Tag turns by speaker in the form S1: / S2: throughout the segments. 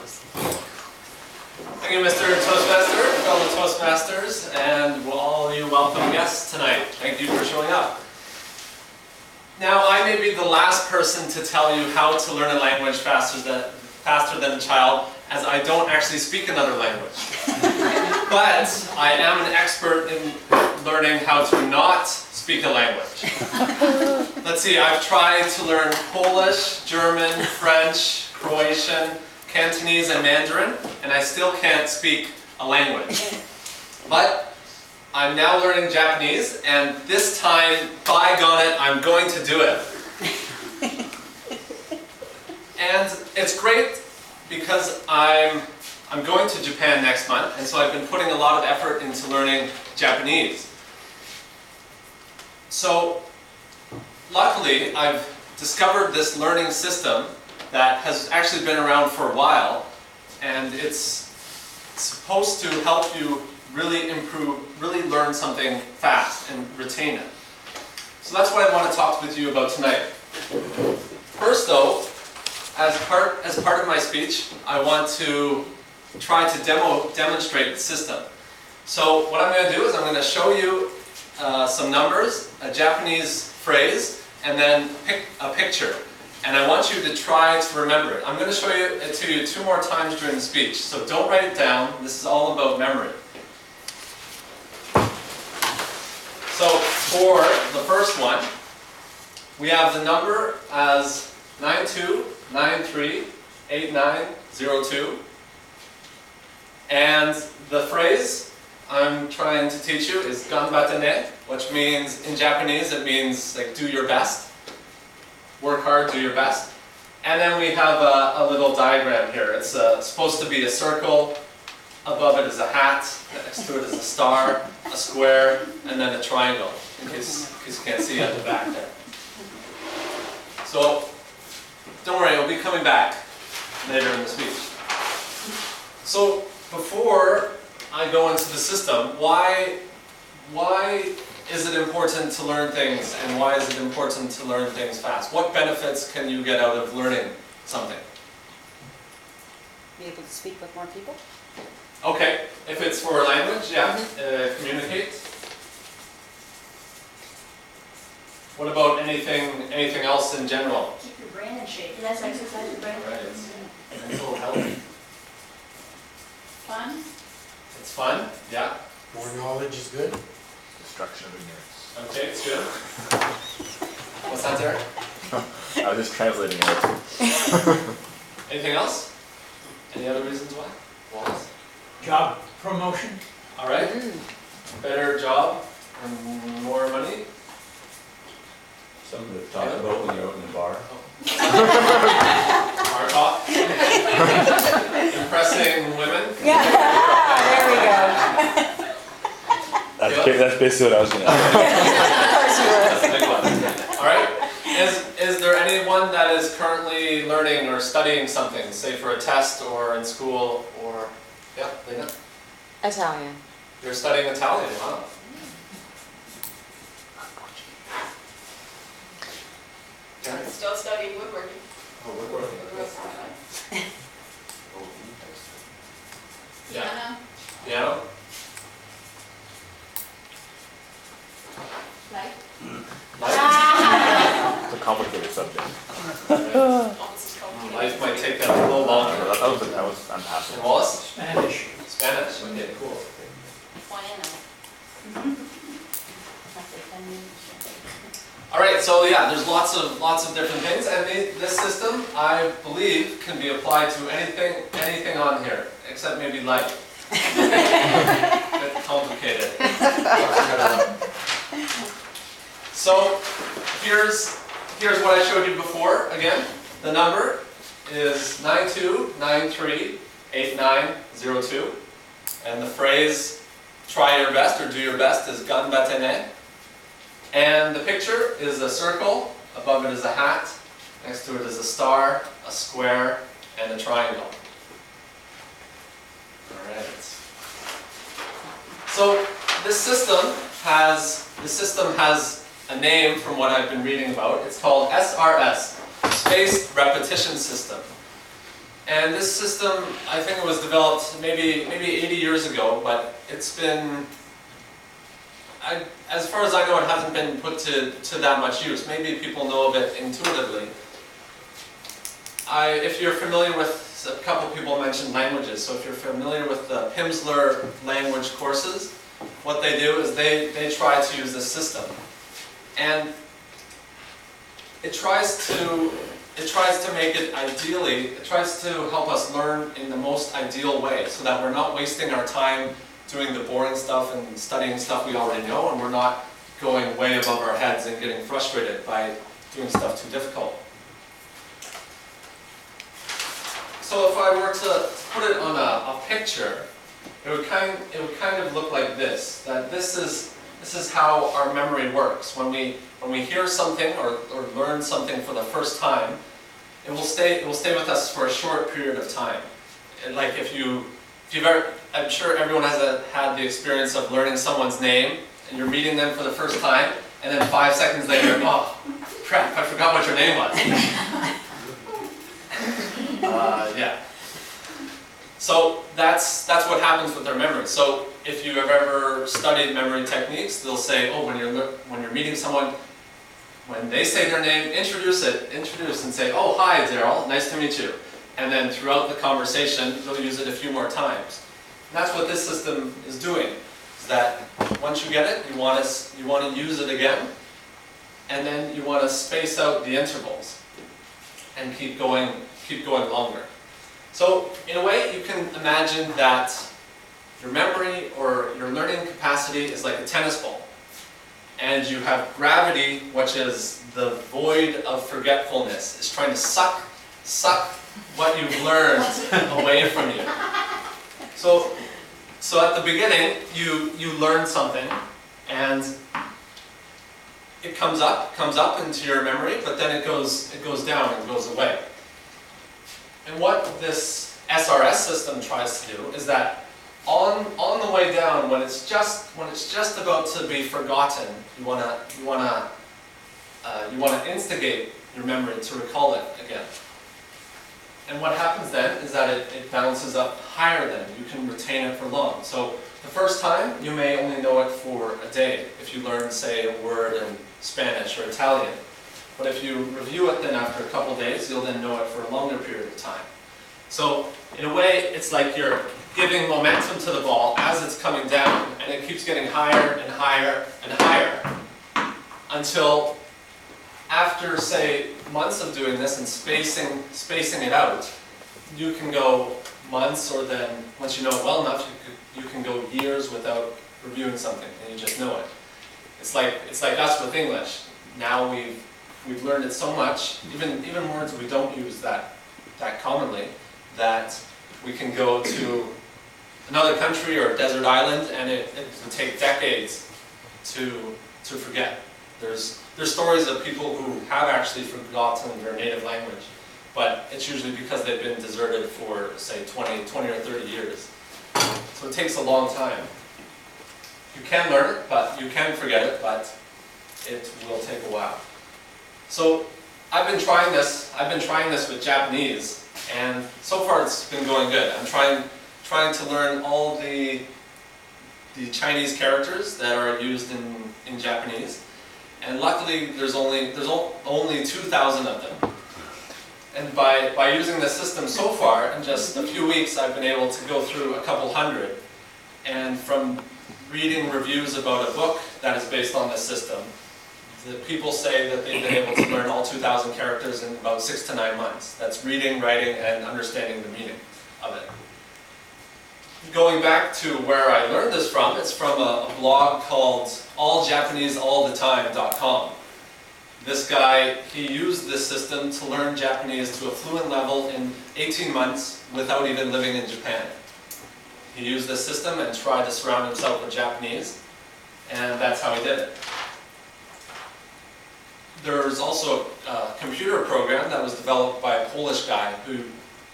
S1: Thank you, Mr. Toastmaster, fellow Toastmasters, and all you welcome guests tonight. Thank you for showing up. Now, I may be the last person to tell you how to learn a language faster than a child, as I don't actually speak another language. But I am an expert in learning how to not speak a language. Let's see, I've tried to learn Polish, German, French, Croatian, Cantonese, and Mandarin, and I still can't speak a language. But I'm now learning Japanese, and this time, by gone it, I'm going to do it. And it's great because I'm going to Japan next month, and so I've been putting a lot of effort into learning Japanese. So, luckily, I've discovered this learning system that has actually been around for a while, and it's supposed to help you really learn something fast and retain it. So that's what I want to talk with you about tonight. First though, as part of my speech, I want to try to demonstrate the system. So what I'm going to do is I'm going to show you some numbers, a Japanese phrase, and then pick a picture. And I want you to try to remember it. I'm going to show it to you 2 more times during the speech, so don't write it down. This is all about memory. So for the first one, we have the number as 92938902. And the phrase I'm trying to teach you is ganbatte ne, which means, in Japanese, it means like do your best. Work hard, do your best. And then we have a little diagram here. It's supposed to be a circle. Above it is a hat. Next to it is a star, a square, and then a triangle, in case you can't see at the back there. So, don't worry, it'll be coming back later in the speech. So, before I go into the system, why is it important to learn things, and why is it important to learn things fast? What benefits can you get out of learning something?
S2: Be able to speak with more people?
S1: Okay, if it's for a language, yeah, communicate. What about anything else in general?
S3: Keep your brain in shape. Less exercise your brain.
S1: Right, it's mental health.
S3: Fun.
S1: It's fun, yeah.
S4: More knowledge is good.
S5: Destruction of ignorance.
S1: Okay, it's good. What's that, Derek?
S5: I was just translating it.
S1: Anything else? Any other reasons why? Wallace?
S4: Job promotion.
S1: All right. Better job and more money.
S6: Something to talk about when you're out in the bar.
S1: Bar talk. Impressing women.
S2: Yeah, there we go.
S5: That's basically what I was going to say.
S1: That's a big one. All right. Is there anyone that is currently learning or studying something, say for a test or in school or, yeah, Lena?
S2: Italian.
S1: You're studying Italian, wow. Yeah.
S3: Still studying woodworking.
S1: Oh, woodworking. Yeah. Piano?
S3: Like.
S5: It's a complicated subject.
S1: Life might take that a little longer.
S5: That was unpassable.
S1: And Wallace?
S4: Spanish.
S1: Spanish? Okay, cool. Alright, so yeah, there's lots of different things, and this system, I believe, can be applied to anything on here, except maybe life. It's complicated. So here's what I showed you before. Again, the number is 92938902, and the phrase "try your best" or "do your best" is "ganbatte ne." And the picture is a circle. Above it is a hat. Next to it is a star, a square, and a triangle. All right. So this system has a name from what I've been reading about. It's called SRS, Spaced Repetition System. And this system, I think it was developed maybe 80 years ago, but it's been, as far as I know, it hasn't been put to that much use. Maybe people know of it intuitively. If you're familiar with, a couple people mentioned languages, so if you're familiar with the Pimsleur language courses, what they do is they try to use this system. And it tries to make it ideally, it tries to help us learn in the most ideal way so that we're not wasting our time doing the boring stuff and studying stuff we already know, and we're not going way above our heads and getting frustrated by doing stuff too difficult. So if I were to put it on a picture, it would kind of look like this. That this is how our memory works. When we hear something or learn something for the first time, it will stay with us for a short period of time. And like if you've ever, I'm sure everyone has had the experience of learning someone's name and you're meeting them for the first time, and then 5 seconds later, oh crap, I forgot what your name was. Yeah. So that's what happens with our memory. So if you have ever studied memory techniques, they'll say, oh, when you're meeting someone, when they say their name, introduce and say, oh, hi, Daryl, nice to meet you. And then throughout the conversation, they'll use it a few more times. And that's what this system is doing. Is that once you get it, you want to use it again, and then you want to space out the intervals and keep going longer. So in a way, you can imagine that your memory or your learning capacity is like a tennis ball. And you have gravity, which is the void of forgetfulness. It's trying to suck what you've learned away from you. So at the beginning, you learn something, and it comes up into your memory, but then it goes down and goes away. And what this SRS system tries to do is that on the way down, when it's just about to be forgotten, you wanna instigate your memory to recall it again. And what happens then is that it bounces up higher then. You can retain it for long. So the first time, you may only know it for a day if you learn, say, a word in Spanish or Italian. But if you review it then after a couple days, you'll then know it for a longer period of time. So in a way, it's like you're giving momentum to the ball as it's coming down, and it keeps getting higher and higher and higher until after, say, months of doing this and spacing it out, you can go months, or then once you know it well enough, you can go years without reviewing something, and you just know it. It's like us with English. Now we've learned it so much, even words we don't use that commonly, that we can go to another country or a desert island, and it would take decades to forget. There's stories of people who have actually forgotten their native language, but it's usually because they've been deserted for, say, 20 or 30 years. So it takes a long time. You can learn it, but you can forget it, but it will take a while. So I've been trying this with Japanese, and so far it's been going good. I'm trying to learn all the Chinese characters that are used in Japanese, and luckily there's only 2,000 of them. And by using this system so far, in just a few weeks, I've been able to go through a couple hundred. And from reading reviews about a book that is based on this system, the people say that they've been able to learn all 2,000 characters in about 6 to 9 months. That's reading, writing, and understanding the meaning of it. Going back to where I learned this from, it's from a blog called alljapaneseallthetime.com. This guy, he used this system to learn Japanese to a fluent level in 18 months without even living in Japan. He used this system and tried to surround himself with Japanese, and that's how he did it. There's also a computer program that was developed by a Polish guy who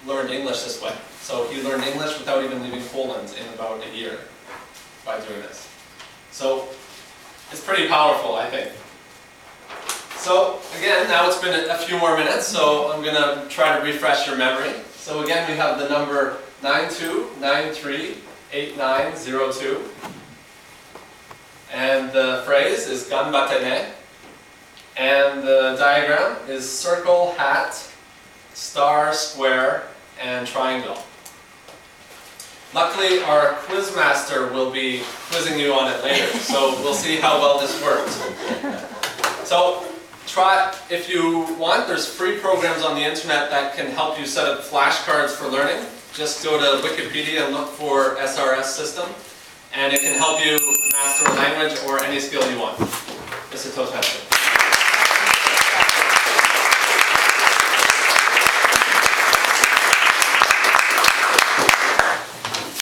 S1: learned English this way. So he learned English without even leaving Poland in about a year by doing this. So it's pretty powerful, I think. So again, now it's been a few more minutes, so I'm going to try to refresh your memory. So again, we have the number 92938902. And the phrase is ganbatte ne. And the diagram is circle, hat, star, square, and triangle. Luckily, our quiz master will be quizzing you on it later, so we'll see how well this works. So try, if you want, there's free programs on the internet that can help you set up flashcards for learning. Just go to Wikipedia and look for SRS system, and it can help you master a language or any skill you want. Mr. Toastmaster.